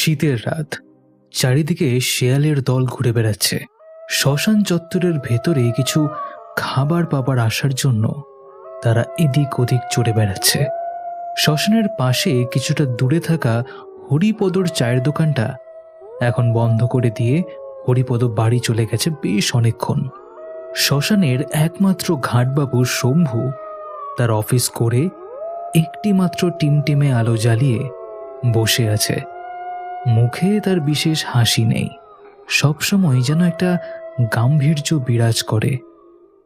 শীতের রাত, চারিদিকে শেয়ালের দল ঘুরে বেড়াচ্ছে। শ্মশান চত্বরের ভেতরে কিছু খাবার পাবার আসার জন্য তারা এদিক ওদিক চড়ে বেড়াচ্ছে। শ্মশানের পাশে কিছুটা দূরে থাকা হরিপদর চায়ের দোকানটা এখন বন্ধ করে দিয়ে হরিপদ বাড়ি চলে গেছে বেশ অনেকক্ষণ। শ্মশানের একমাত্র ঘাটবাবু শম্ভু তার অফিস করে একটি মাত্র টিমটিমে আলো জ্বালিয়ে বসে আছে। মুখে তার বিশেষ হাসি নেই, সবসময় যেন একটা গাম্ভীর্য বিরাজ করে।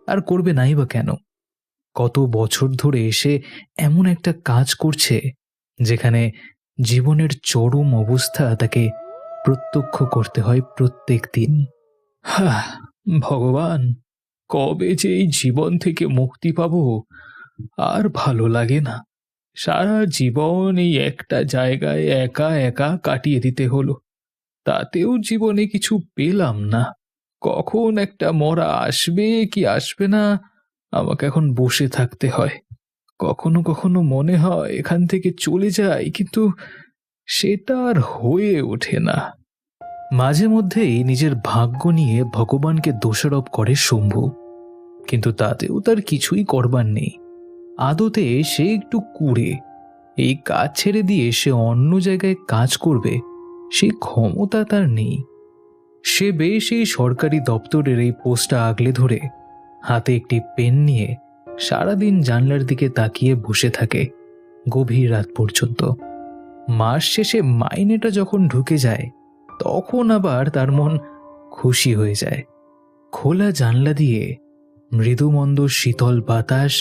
আর করবে নাই বা কেন? কত বছর ধরে এসে এমন একটা কাজ করছে যেখানে জীবনের চরম অবস্থা তাকে প্রত্যক্ষ করতে হয় প্রত্যেক দিন। ভগবান, কবে যে এই জীবন থেকে মুক্তি পাব আর ভালো লাগে না। সারা জীবন এই একটা জায়গায় একা একা কাটিয়ে দিতে হলো, তাতেও জীবনে কিছু পেলাম না। কখন একটা মরা আসবে কি আসবে না, আমাকে এখন বসে থাকতে হয়। কখনো কখনো মনে হয় এখান থেকে চলে যাই, কিন্তু সেটা আর হয়ে ওঠে না। মাঝে মধ্যেই নিজের ভাগ্য নিয়ে ভগবানকে দোষারোপ করে শম্ভু, কিন্তু তাতেও তার কিছুই করবার নেই। আদতে সে একটু কুঁড়ে, এই কাজ ছেড়ে দিয়ে সে অন্য জায়গায় কাজ করবে সেই ক্ষমতা তার নেই। সে বেশ এই সরকারি দপ্তরের এই পোস্টটা আগলে ধরে হাতে একটি পেন নিয়ে সারাদিন জানলার দিকে তাকিয়ে বসে থাকে গভীর রাত পর্যন্ত। মাস শেষে মাইনেটা যখন ঢুকে যায় তখন আবার তার মন খুশি হয়ে যায়। খোলা জানলা দিয়ে মৃদুমন্দ শীতল বাতাস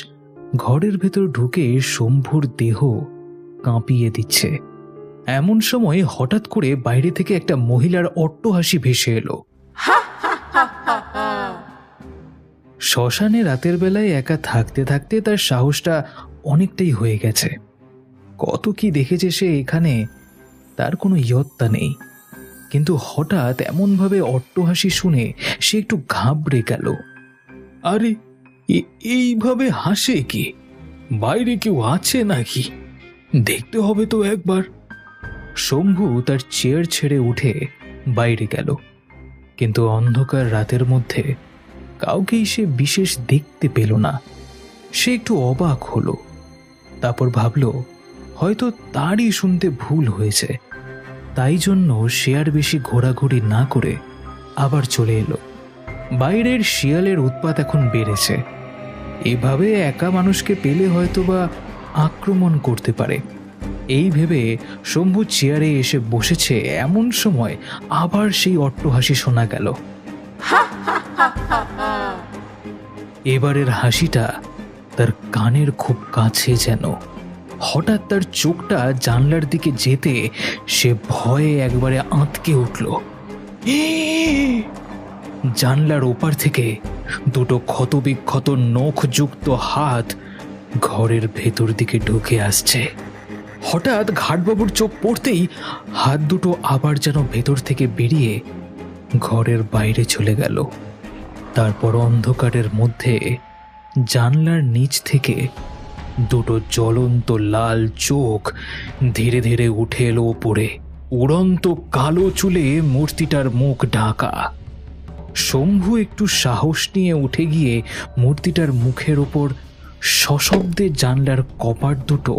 ঘরের ভেতর ঢুকে শম্ভুর দেহ কাঁপিয়ে দিচ্ছে। এমন সময় হঠাৎ করে বাইরে থেকে একটা মহিলার অট্টহাসি ভেসে এলো। শ্মশানে রাতের বেলায় একা থাকতে থাকতে তার সাহসটা অনেকটাই হয়ে গেছে। কত কি দেখেছে সে এখানে, তার কোনো ইয়ত্তা নেই। কিন্তু হঠাৎ এমনভাবে অট্টহাসি শুনে সে একটু ঘাবড়ে গেল। আরে, এইভাবে হাসে কি? বাইরে কেউ আছে নাকি? দেখতে হবে তো একবার। শম্ভু তার চেয়ার ছেড়ে উঠে বাইরে গেল, কিন্তু অন্ধকার রাতের মধ্যে কাউকেই সে বিশেষ দেখতে পেল না। সে একটু অবাক হলো, তারপর ভাবল হয়তো তারই শুনতে ভুল হয়েছে। তাই জন্য সে আর বেশি ঘোরাঘুরি না করে আবার চলে এলো। বাইরের শিয়ালের উৎপাত এখন বেড়েছে, এভাবে একা মানুষকে পেলে হয়তো বা আক্রমণ করতে পারে। এই ভেবে শম্ভু চেয়ারে এসে বসেছে, এমন সময় আবার সেই অট্টহাসি শোনা গেল। এবারের হাসিটা তার কানের খুব কাছে যেন। হঠাৎ তার চোখটা জানলার দিকে যেতে সে ভয়ে একবারে আঁতকে উঠল। জানলার ওপার থেকে দুটো ক্ষতবিক্ষত নখযুক্ত হাত ঘরের ভেতর দিকে ঢুকে আসছে। হঠাৎ ঘাটবাবুর চোখ পড়তেই হাত দুটো আবার যেন ভেতর থেকে বেরিয়ে ঘরের বাইরে চলে গেল। তারপর অন্ধকারের মধ্যে জানলার নিচ থেকে দুটো জ্বলন্ত লাল চোখ ধীরে ধীরে উঠে এলো ওপরে। উড়ন্ত কালো চুলে মূর্তিটার মুখ ঢাকা। শম্ভু একটু সাহস নিয়ে উঠে গিয়ে মূর্তিটার মুখের ওপর সশব্দে জানলার কপাট দুটো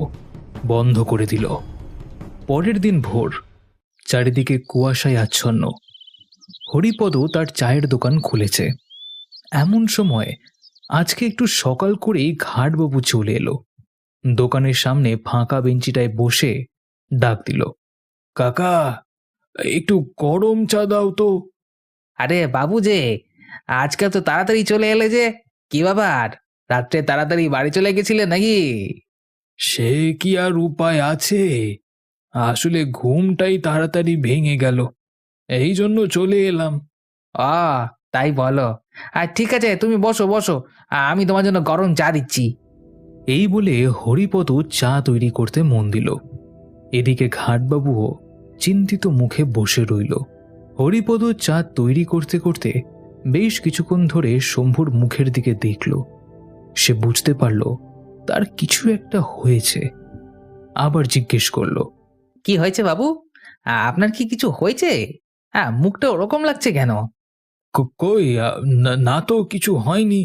বন্ধ করে দিল। পরের দিন ভোর, চারিদিকে কুয়াশায় আচ্ছন্ন। হরিপদ তার চায়ের দোকান খুলেছে। এমন সময় আজকে একটু সকাল করেই ঘাটবাবু চলে এলো। দোকানের সামনে ফাঁকা বেঞ্চিটায় বসে ডাক দিল, কাকা, একটু গরম চা দাও তো। আরে বাবু যে, আজকাল তো তাড়াতাড়ি চলে এলে যে, কি ব্যাপার? রাত্রে তাড়াতাড়ি বাড়ি চলে গেছিলে নাকি? সে কি আর উপায় আছে, আসলে ঘুমটাই তাড়াতাড়ি ভেঙে গেল, এই জন্য চলে এলাম। তাই বলো। আর ঠিক আছে, তুমি বসো বসো, আমি তোমার জন্য গরম চা দিচ্ছি। এই বলে হরিপদ চা তৈরি করতে মন দিল। এদিকে ঘাটবাবুও চিন্তিত মুখে বসে রইল। হরিপদ চা তৈরি করতে করতে বেশ কিছুক্ষণ ধরে শম্ভুর মুখের দিকে দেখল। সে বুঝতে পারল তার কিছু একটা হয়েছে। আবার জিজ্ঞেস করল, কি হয়েছে বাবু? আপনার কি কিছু হয়েছে? মুখটা ওরকম লাগছে কেন? কই না না তো কিছু হয়নি।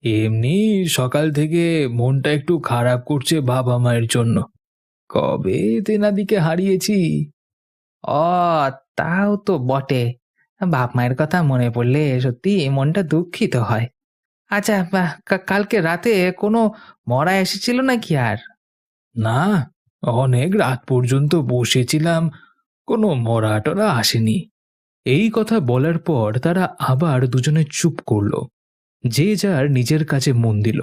এমনি সকাল থেকে মনটা একটু খারাপ করছে বাবা মায়ের জন্য। কবে তেনাদিকে হারিয়েছি। ও, তাও তো বটে। বাপ মায়ের কথা মনে পড়লে সত্যি মনটা দুঃখিত হয়। আচ্ছা, কালকে রাতে কোনো মরা এসেছিল নাকি আর? না, অনেক রাত পর্যন্ত বসেছিলাম, কোনো মরা টরা আসেনি। এই কথা বলার পর তারা আবার দুজনে চুপ করল, যে যার নিজের কাছে মন দিল।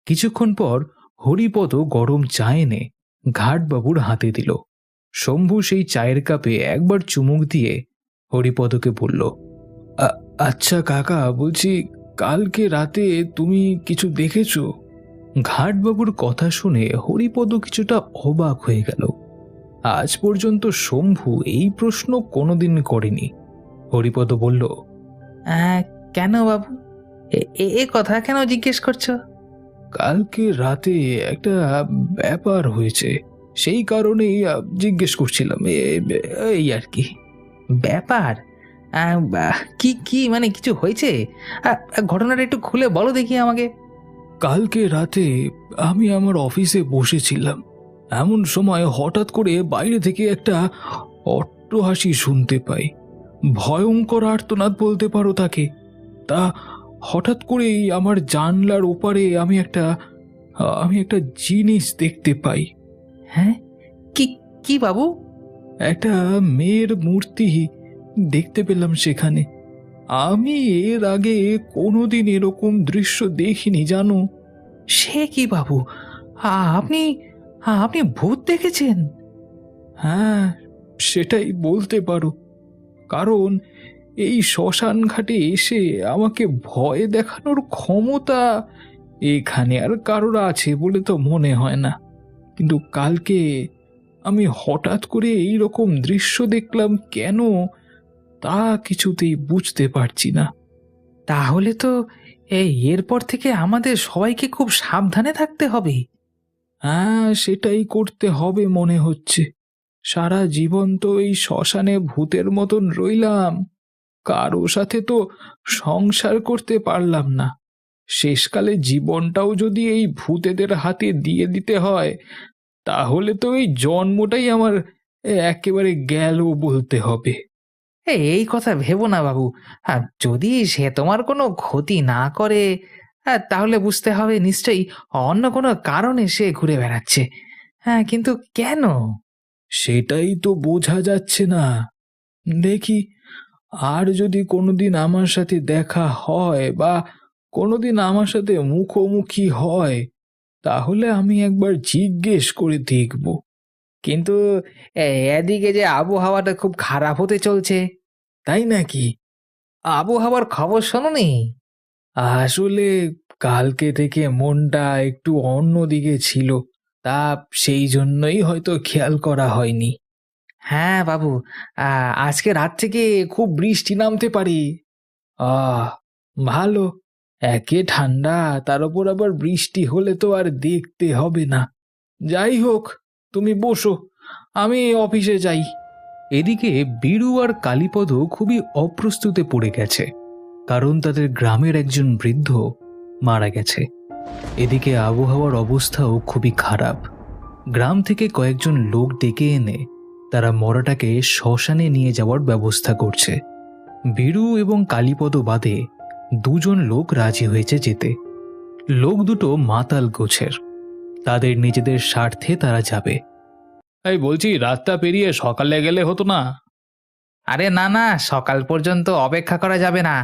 কিছুক্ষণ পর হরিপদ গরম চা এনে ঘাটবাবুর হাতে দিল। শম্ভু সেই চায়ের কাপে একবার চুমুক দিয়ে হরিপদকে বলল, আচ্ছা কাকা, বলছি কালকে রাতে তুমি কিছু দেখেছো? ঘাটবাবুর কথা শুনে হরিপদ কিছুটা অবাক হয়ে গেল। আজ পর্যন্ত শম্ভু এই প্রশ্ন কোনোদিন করেনি। হরিপদ বলল, কেন বাবু, এ কথা কেন জিজ্ঞেস করছো? কালকে রাতে একটা ব্যাপার হয়েছে, সেই কারণেই জিজ্ঞেস করছিলাম, এই আর কি। ব্যাপার? কি কি মানে কিছু হয়েছে? ঘটনাটা একটু খুলে বলো দেখি আমাকে। কালকে রাতে আমি আমার অফিসে বসেছিলাম, এমন সময় হঠাৎ করে বাইরে থেকে একটা অট্টহাসি শুনতে পাই। ভয়ঙ্কর আর্তনাদ বলতে পারো তাকে। তা হঠাৎ করেই আমার জানলার ওপারে আমি একটা জিনিস দেখতে পাই। হ্যাঁ, কি কি বাবু? একটা মেয়ের মূর্তি দেখতে পেলাম সেখানে। আমি এর আগে কোনোদিন এরকম দৃশ্য দেখিনি জানো। সে কি বাবু, আপনি আপনি ভূত দেখেছেন? হ্যাঁ, সেটাই বলতে পারো। কারণ এই শ্মশান ঘাটে এসে আমাকে ভয় দেখানোর ক্ষমতা এখানে আর কারোর আছে বলে তো মনে হয় না। কিন্তু কালকে আমি হঠাৎ করে এই রকম দৃশ্য দেখলাম কেন, তা কিছুতেই বুঝতে পারছি না। তাহলে তো এরপর থেকে আমাদের সবাইকে খুব সাবধানে থাকতে হবে। হ্যাঁ, সেটাই করতে হবে মনে হচ্ছে। সারা জীবন তো এই শ্মশানে ভূতের মতন রইলাম, কারো সাথে তো সংসার করতে পারলাম না। শেষকালে জীবনটাও যদি এই ভূতেদের হাতে দিয়ে দিতে হয়, তাহলে তো এই জন্মটাই আমার একেবারে গেল বলতে হবে। এই কথা ভেবো না বাবু। যদি সে তোমার কোনো ক্ষতি না করে, তাহলে বুঝতে হবে নিশ্চয়ই অন্য কোনো কারণে সে ঘুরে বেড়াচ্ছে। হ্যাঁ, কিন্তু কেন? সেটাই তো বোঝা যাচ্ছে না। দেখি, আর যদি কোনোদিন আমার সাথে দেখা হয় বা কোনোদিন আমার সাথে মুখোমুখি হয়, তাহলে আমি একবার জিজ্ঞেস করে দেখব। কিন্তু এদিকে যে আবহাওয়াটা খুব খারাপ হতে চলছে। তাই নাকি? আবহাওয়ার খবর শোনোনি? আসলে কালকে থেকে মনটা একটু অন্যদিকে ছিল, তা সেই জন্যই হয়তো খেয়াল করা হয়নি। হ্যাঁ বাবু, আজকে রাত থেকে খুব বৃষ্টি নামতে পারে। আহ, ভালো। একে ঠান্ডা, তার উপর আবার বৃষ্টি হলে তো আর দেখতে হবে না। যাই হোক, তুমি বসো, আমি অফিসে যাই। এদিকে বীরু আর কালীপদ খুবই অপ্রস্তুতে পড়ে গেছে, কারণ তাদের গ্রামের একজন বৃদ্ধ মারা গেছে। এদিকে আবহাওয়ার অবস্থাও খুবই খারাপ। গ্রাম থেকে কয়েকজন লোক ডেকে এনে তারা মরাটাকে শ্মশানে নিয়ে যাওয়ার ব্যবস্থা করছে। বীরু এবং কালীপদ বাদে দুজন লোক রাজি হয়েছে যেতে। লোক দুটো মাতাল গোছের, তাদের নিজেদের স্বার্থে তারা যাবে। এই বলছি, রাতটা পেরিয়ে সকালে গেলে হতো না? আরে না না, সকাল পর্যন্ত অপেক্ষা করা যাবে না।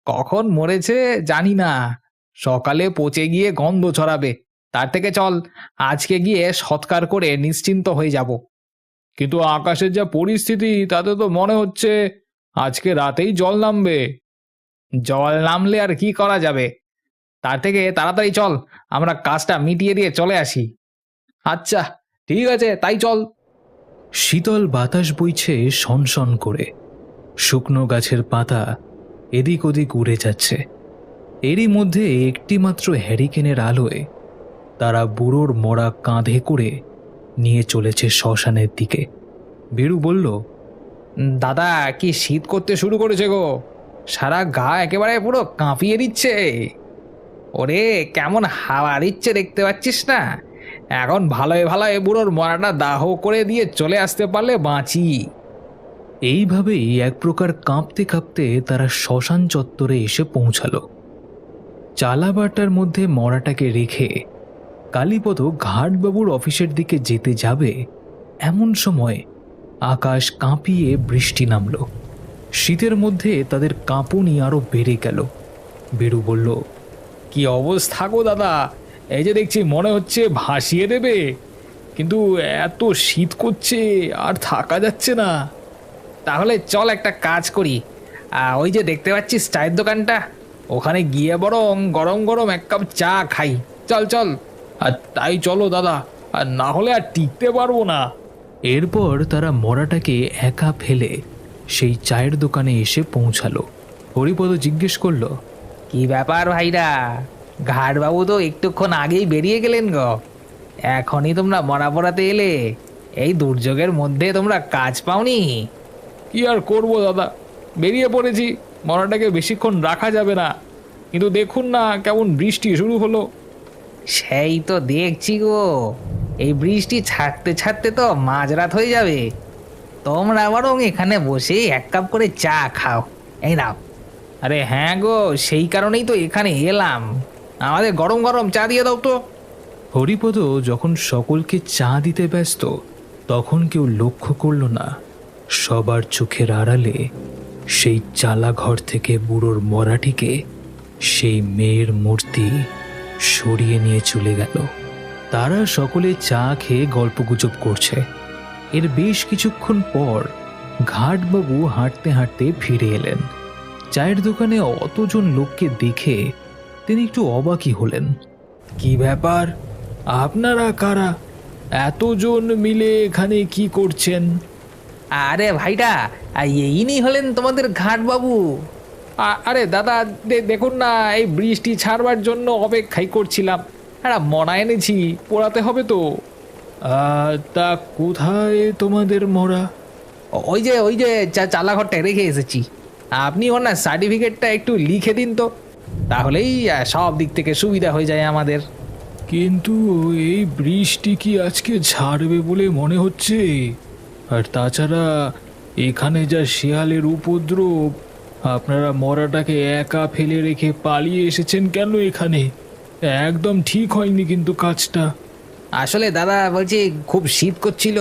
কখন মরেছে জানি না, সকালে পচে গিয়ে গন্ধ ছড়াবে। তার থেকে চল আজকে গিয়ে সৎকার করে নিশ্চিন্ত হয়ে যাব। কিন্তু আকাশের যা পরিস্থিতি, তাতে তো মনে হচ্ছে আজকে রাতেই জল নামবে। জল নামলে আর কি করা যাবে? তার থেকে তাড়াতাড়ি চল, আমরা কাজটা মিটিয়ে দিয়ে চলে আসি। আচ্ছা, ঠিক আছে, তাই চল। শীতল বাতাস বইছে সনসন করে, শুকনো গাছের পাতা এদিক ওদিক উড়ে যাচ্ছে। এরই মধ্যে একটি মাত্র হ্যারিকেনের আলোয় তারা বুড়োর মরা কাঁধে করে নিয়ে চলেছে শ্মশানের দিকে। বীরু বলল, দাদা কি শীত করতে শুরু করেছে গো, সারা গা একেবারে পুরো কাঁপিয়ে দিচ্ছে। ওরে কেমন হাওয়া দিচ্ছে দেখতে পাচ্ছিস না, এখন ভালোই ভালোই বুড়োর মরাটা দাহ করে দিয়ে চলে আসতে পারলে বাঁচি। এইভাবেই এক প্রকার কাঁপতে কাঁপতে তারা শ্মশান চত্বরে এসে পৌঁছালো। চালাবাটার মধ্যে মরাটাকে রেখে কালীপদ ঘাটবাবুর অফিসের দিকে যেতে যাবে, এমন সময় আকাশ কাঁপিয়ে বৃষ্টি নামল। শীতের মধ্যে তাদের কাঁপুনি আরো বেড়ে গেল। বেরু বলল, কি অবস্থা গো দাদা, এই যে দেখছি মনে হচ্ছে ভাসিয়ে দেবে, কিন্তু এত শীত করছে আর থাকা যাচ্ছে না। তাহলে চল একটা কাজ করি, ওই যে দেখতে পাচ্ছিস চায়ের দোকানটা, ওখানে গিয়ে বরং গরম গরম এক কাপ চা খাই। চল চল। আর তাই চলো দাদা, আর না হলে আর টিকতে পারবো না। এরপর তারা মরাটাকে একা ফেলে সেই চায়ের দোকানে এসে পৌঁছালো। হরিপদ জিজ্ঞেস করল, কি ব্যাপার ভাইরা, ঘাটবাবু তো একটুক্ষণ আগেই বেরিয়ে গেলেন গো, এখনই তোমরা মরা পড়াতে এলে? এই দুর্যোগের মধ্যে তোমরা কাজ পাওনি? কি আর করবো দাদা, বেরিয়ে পড়েছি, মরাটাকে বেশিক্ষণ রাখা যাবে না, কিন্তু দেখুন না কেমন বৃষ্টি শুরু হলো। সেই তো দেখছি গো, এই বৃষ্টি ছাড়তে ছাড়তে তো মাঝরাত হয়ে যাবে। তোমরা বরং এখানে বসে এক কাপ করে চা খাও, এই নাও। আরে হ্যাঁ গো, সেই কারণেই তো এখানে এলাম, আমাদের গরম গরম চা দিয়ে দাও তো। হরিপদ যখন সকলকে চা দিতে ব্যস্ত, তখন কেউ লক্ষ্য করল না সবার চোখের আড়ালে সেই চালাঘর থেকে বুড়োর মরাটিকে সেই মেয়ের মূর্তি সরিয়ে নিয়ে চলে গেল। তারা সকলে চা খেয়ে গল্পগুজব করছে। এর বেশ কিছুক্ষণ পর ঘাটবাবু হাঁটতে হাঁটতে ফিরে এলেন। চায়ের দোকানে অতজন লোককে দেখে তিনি একটু অবাকই হলেন। কি ব্যাপার, আপনারা কারা? এতজন মিলে এখানে কি করছেন? আরে ভাইটা, ইনি হলেন তোমাদের ঘাটবাবু। আরে দাদা দেখুন না, এই বৃষ্টি ছাড়বার জন্য অপেক্ষাই করছিলাম, একটা মরা এনেছি, পোড়াতে হবে তো। তা কোথায় তোমাদের মরা? ওই যে চালাঘরটা রেখে এসেছি, আপনি ওর না সার্টিফিকেটটা একটু লিখে দিন তো, তাহলেই সব দিক থেকে সুবিধা হয়ে যায় আমাদের। কিন্তু এই বৃষ্টি কি আজকে ছাড়বে বলে মনে হচ্ছে? আর তাছাড়া এখানে যা শেয়ালের উপদ্রব, আপনারা মরাটাকে একা ফেলে রেখে পালিয়ে এসেছেন কেন এখানে? একদম ঠিক হয়নি কিন্তু কাজটা। আসলে দাদা বলছি, খুব শীত করছিল,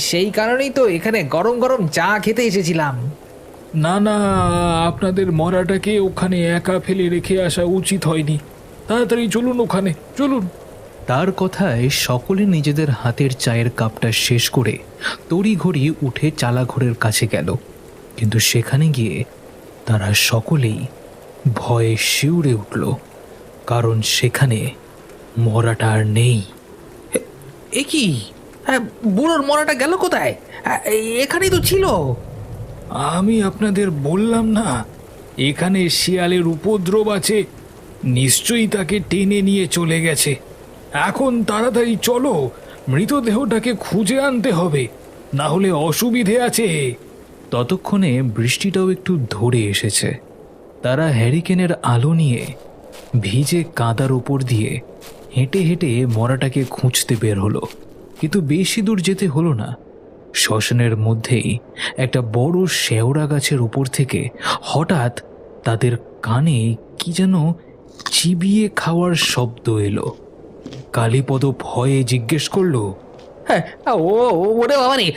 সেই কারণেই তো এখানে গরম গরম চা খেতে এসেছিলাম। না না, আপনাদের মরাটাকে ওখানে একা ফেলে রেখে আসা উচিত হয়নি। তাড়াতাড়ি চলুন, ওখানে চলুন। তার কথায় সকলে নিজেদের হাতের চায়ের কাপটা শেষ করে তড়িঘড়ি উঠে চালাঘরের কাছে গেল। কিন্তু সেখানে গিয়ে তারা সকলেই ভয়ে শিউরে উঠল, কারণ সেখানে মরাটা আর নেই। এ কি, বুড়োর মরাটা গেল কোথায়? এখানেই তো ছিল। আমি আপনাদের বললাম না এখানে শিয়ালের উপদ্রব আছে, নিশ্চয়ই তাকে টেনে নিয়ে চলে গেছে। এখন তাড়াতাড়ি চলো, মৃতদেহটাকে খুঁজে আনতে হবে, না হলে অসুবিধে আছে। ততক্ষণে বৃষ্টিটাও একটু ধরে এসেছে। তারা হ্যারিকেনের আলো নিয়ে ভিজে কাদার ওপর দিয়ে হেঁটে হেঁটে মরাটাকে খুঁজতে বের হলো। কিন্তু বেশি দূর যেতে হলো না। শ্মশানের মধ্যেই একটা বড় শেওড়া গাছের উপর থেকে হঠাৎ তাদের কানে কি যেন চিবিয়ে খাওয়ার শব্দ এলো। কালীপদ ভয়ে জিজ্ঞেস করলো, হ্যাঁ, ওরে বাবা রে,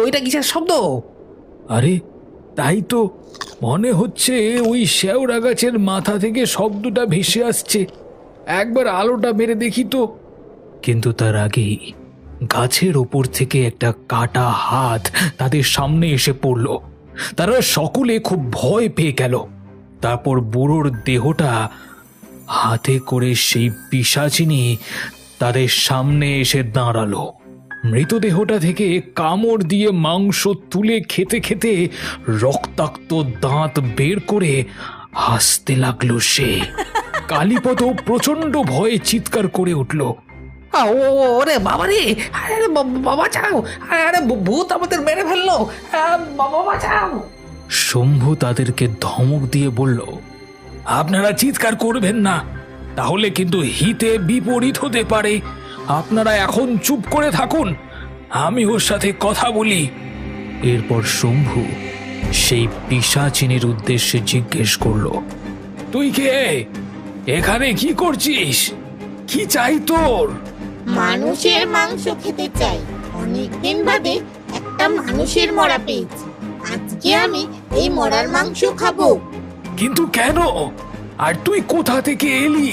ওইটা কিসের শব্দ? আরে তাই তো মনে হচ্ছে, ওই শেওড়া গাছের মাথা থেকে শব্দটা ভেসে আসছে। একবার আলোটা মেরে দেখি তো। কিন্তু তার আগেই গাছের ওপর থেকে একটা কাটা হাত তাদের সামনে এসে পড়ল। তারা সকলে খুব ভয় পেয়ে গেল। তারপর বুড়োর দেহটা হাতে করে সেই পিশাচিনী তাদের সামনে এসে দাঁড়ালো। মৃতদেহটা থেকে কামড় দিয়ে মাংস তুলে খেতে খেতে রক্তাক্ত দাঁত বের করে হাসতে লাগলো সে। কালীপদ প্রচন্ড ভয়ে চিৎকার করে উঠল। ওরে বাবা রে! আরে বাবা চাও! আরে ভূত আমাদের মেরে ফেললো! বাবা বাঁচাও! শম্ভু তাদেরকে ধমক দিয়ে বলল, আপনারা চিৎকার করবেন না, তাহলে কিন্তু হিতে বিপরীত হতে পারে। আপনারা এখন চুপ করে থাকুন, আমি ওর সাথে কথা বলি। এরপর শম্ভু সেই পিশাচিনীর উদ্দেশ্যে জিজ্ঞেস করল, তুই কে? এখানে কি করছিস? কি চাই তোর? মানুষের মাংস খেতে চাই। অনেকদিন বাদে একটা মানুষের মরা পেয়েছি, আজকে আমি এই মরার মাংস খাবো। কিন্তু কেন? আর তুই কোথা থেকে এলি?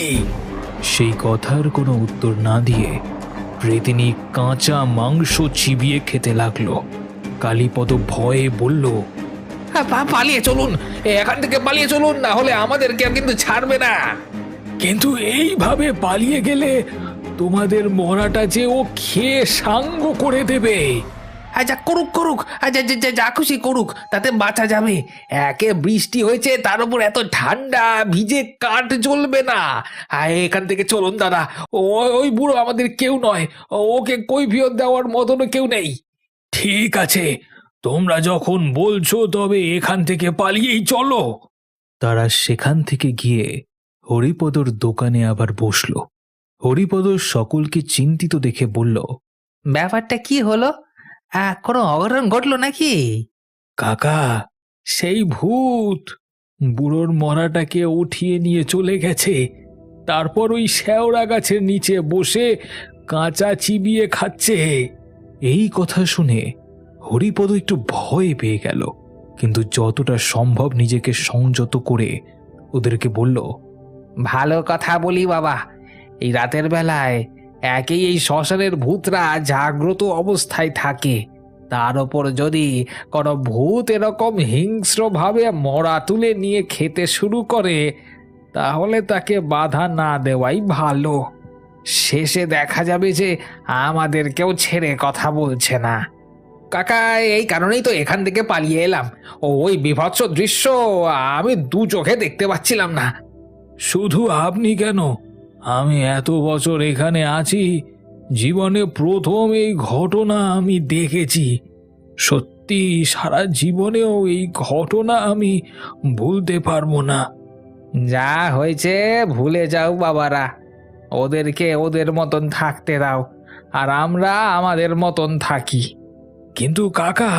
সেই কথার কোনো উত্তর না দিয়ে প্রেতিনী কাঁচা মাংস চিবিয়ে খেতে লাগলো। কালীপদ ভয়ে বলল, পালিয়ে চলুন, এখান থেকে পালিয়ে চলুন, না হলে আমাদের কেউ কিন্তু ছাড়বে না। কিন্তু এইভাবে পালিয়ে গেলে তোমাদের মরাটা যে ও খেয়ে সাঙ্গ করে দেবে। যা করুক করুক, যা খুশি করুক, তাতে বাঁচা যাবে। একে বৃষ্টি হয়েছে, তার উপর এত ঠান্ডা, ভিজে কাঠ জ্বলবে না। এখান থেকে চলুন দাদা, ওই বুড়ো আমাদের কেউ নয়, ওকে কৈফিয়ত দেওয়ার মতনও কেউ নেই। ঠিক আছে, তোমরা যখন বলছো তবে এখান থেকে পালিয়েই চলো। তারা সেখান থেকে গিয়ে হরিপদর দোকানে আবার বসল। হরিপদ সকলকে চিন্তিত দেখে বলল, ব্যাপারটা কি হলো? কোনো অঘটন ঘটলো নাকি? কাকা, সেই ভূত বুড়োর মরাটাকে উঠিয়ে নিয়ে চলে গেছে। তারপর ওই শেওড়া গাছের নিচে বসে কাঁচা চিবিয়ে খাচ্ছে। এই কথা শুনে হরিপদ একটু ভয় পেয়ে গেল, কিন্তু যতটা সম্ভব নিজেকে সংযত করে ওদেরকে বলল, ভালো কথা বলি বাবা, এই রাতের বেলায় একেই এই শ্মশানের ভূতরা জাগ্রত অবস্থায় থাকে, তার ওপর যদি কোনো ভূত এরকম হিংস্রভাবে মরা তুলে নিয়ে খেতে শুরু করে, তাহলে তাকে বাধা না দেওয়াই ভালো। শেষে দেখা যাবে যে আমাদেরকেও ছেড়ে কথা বলছে না। কাকা, এই কারণেই তো এখান থেকে পালিয়ে এলাম। ওই বীভৎস দৃশ্য আমি দু চোখে দেখতে পাচ্ছিলাম না। শুধু আপনি কেন, আমি এত বছর এখানে আছি, জীবনে প্রথম এই ঘটনা আমি দেখেছি। সত্যি সারা জীবনেও এই ঘটনা আমি ভুলতে পারবো না। যা হয়েছে ভুলে যাও বাবারা, ওদেরকে ওদের মতন থাকতে দাও, আর আমরা আমাদের মতন থাকি। কিন্তু কাকা,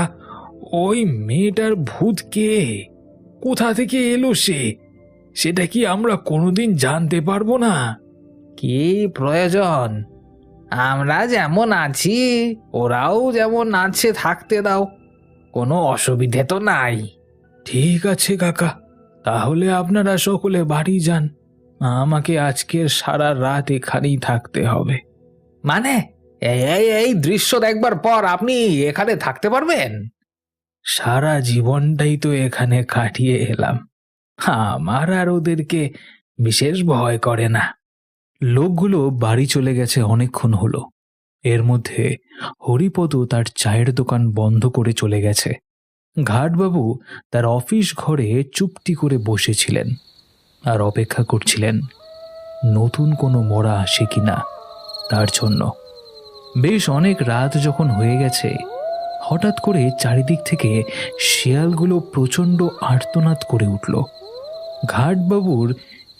ওই মেয়েটার ভূত কে? কোথা থেকে এলো সে? সেটা কি আমরা কোনোদিন জানতে পারবো না? কি প্রয়োজন? আমরা যেমন আছি ওরাও যেমন আছে, থাকতে দাও, কোনো অসুবিধে তো নাই। ঠিক আছে কাকা, তাহলে আপনারা সকলে বাড়ি যান। আমাকে আজকের সারা রাত এখানেই থাকতে হবে। মানে এই দৃশ্য দেখবার পর আপনি এখানে থাকতে পারবেন? সারা জীবনটাই তো এখানে কাটিয়ে এলাম, আমার আর ওদেরকে বিশেষ ভয় করে না। লোকগুলো বাড়ি চলে গেছে অনেকক্ষণ হলো। এর মধ্যে হরিপদ তার চায়ের দোকান বন্ধ করে চলে গেছে। ঘাটবাবু তার অফিস ঘরে চুপটি করে বসেছিলেন আর অপেক্ষা করছিলেন নতুন কোনো মরা আসে কিনা তার জন্য। বেশ অনেক রাত যখন হয়ে গেছে, হঠাৎ করে চারিদিক থেকে শিয়ালগুলো প্রচণ্ড আর্তনাদ করে উঠল। ঘাটবাবুর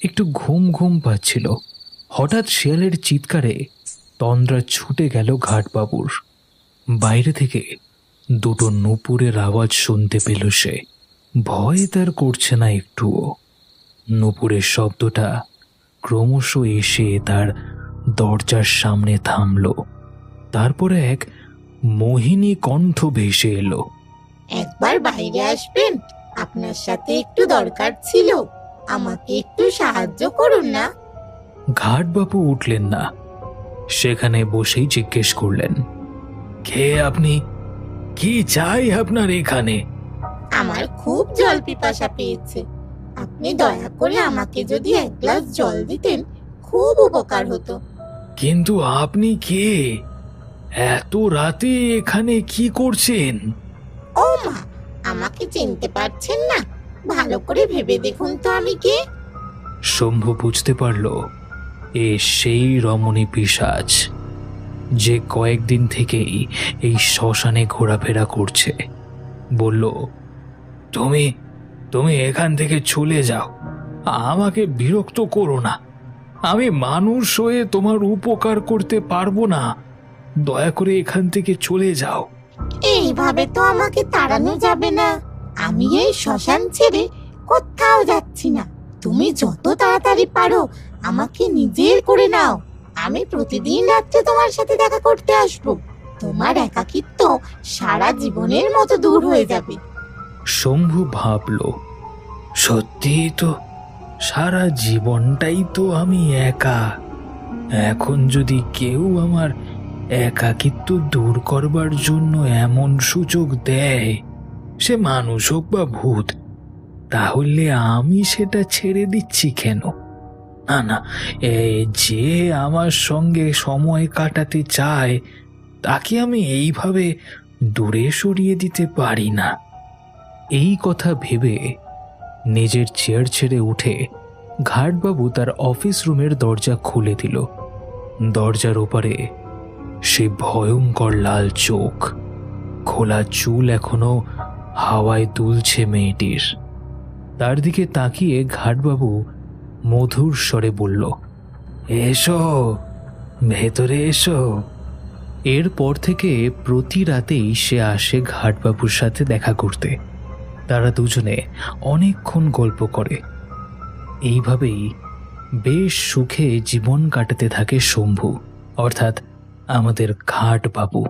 একটু ঘুম ঘুম পাচ্ছিল। হঠাৎ শিয়ালের চিৎকারে তন্দ্রা ছুটে গেল ঘাটবাবুর। বাইরে থেকে দুটো নূপুরের আওয়াজ শুনতে পেল সে। ভয় তার করছে না একটুও। নূপুরের শব্দটা ক্রমশ এসে তার দরজার সামনে থামল। তারপরে এক মোহিনী কণ্ঠ ভেসে এলো, একবার বাইরে আসবেন, আপনার সাথে একটু দরকার ছিল, আমাকে একটু সাহায্য করুন না। ঘাটবাবু উঠলেন না, সেখানে বসেই জিজ্ঞেস করলেন, কে আপনি? কি চাই আপনার এখানে? আমার খুব জল পিপাসা পেয়েছে, আপনি দয়া করে আমাকে যদি এক গ্লাস জল দিতেন খুব উপকার হতো। কিন্তু আপনি কে? এত রাতে এখানে কি করছেন? ও মা, আমাকে চিনতে পারছেন না? ভালো করে ভেবে দেখুন তো আমি কে। শম্ভু বুঝতে পারল এ সেই রমণী পিশাচ যে কয়েকদিন থেকেই এই শ্মশানে ঘোরাফেরা করছে, বলল, তুমি তুমি এখান থেকে চলে যাও, আমাকে বিরক্ত করো না। আমি মানুষ হয়ে তোমার উপকার করতে পারবো না, দয়া করে এখান থেকে চলে যাও। এইভাবে তো আমাকে তাড়ানো যাবে না। আমি এই শ্মশান ছেড়ে কোথাও যাচ্ছি না। তুমি যত তাড়াতাড়ি পারো আমাকে নিজের করে নাও। আমি প্রতিদিন রাত্রে তোমার সাথে দেখা করতে আসবো। তোমার একাকিত্ব সারা জীবনের মতো দূর হয়ে যাবে। শম্ভু ভাবল, সত্যি তো, সারা জীবনটাই তো আমি একা। এখন যদি কেউ আমার একাকিত্ব দূর করবার জন্য এমন সুযোগ দেয়, সে মানুষ হোক বা ভূত, তাহলে আমি সেটা ছেড়ে দিচ্ছি কেন? না না, যে আমার সঙ্গে সময় কাটাতে চায় তাকে আমি এইভাবে দূরে সরিয়ে দিতে পারি না। এই কথা ভেবে নিজের চেয়ার ছেড়ে উঠে ঘাটবাবু তার অফিস রুমের দরজা খুলে দিল। দরজার ওপারে সে ভয়ঙ্কর লাল চোখ, খোলা চুল এখনো হাওয়ায় দুলছে মেয়েটির। তার দিকে তাকিয়ে ঘাটবাবু মধুর স্বরে বলল, এসো, ভেতরে এসো। এরপর থেকে প্রতি রাতেই সে আসে ঘাটবাবুর সাথে দেখা করতে। তারা দুজনে অনেকক্ষণ গল্প করে। এইভাবেই বেশ সুখে জীবন কাটাতে থাকে শম্ভু, অর্থাৎ আমাদের ঘাটবাবু।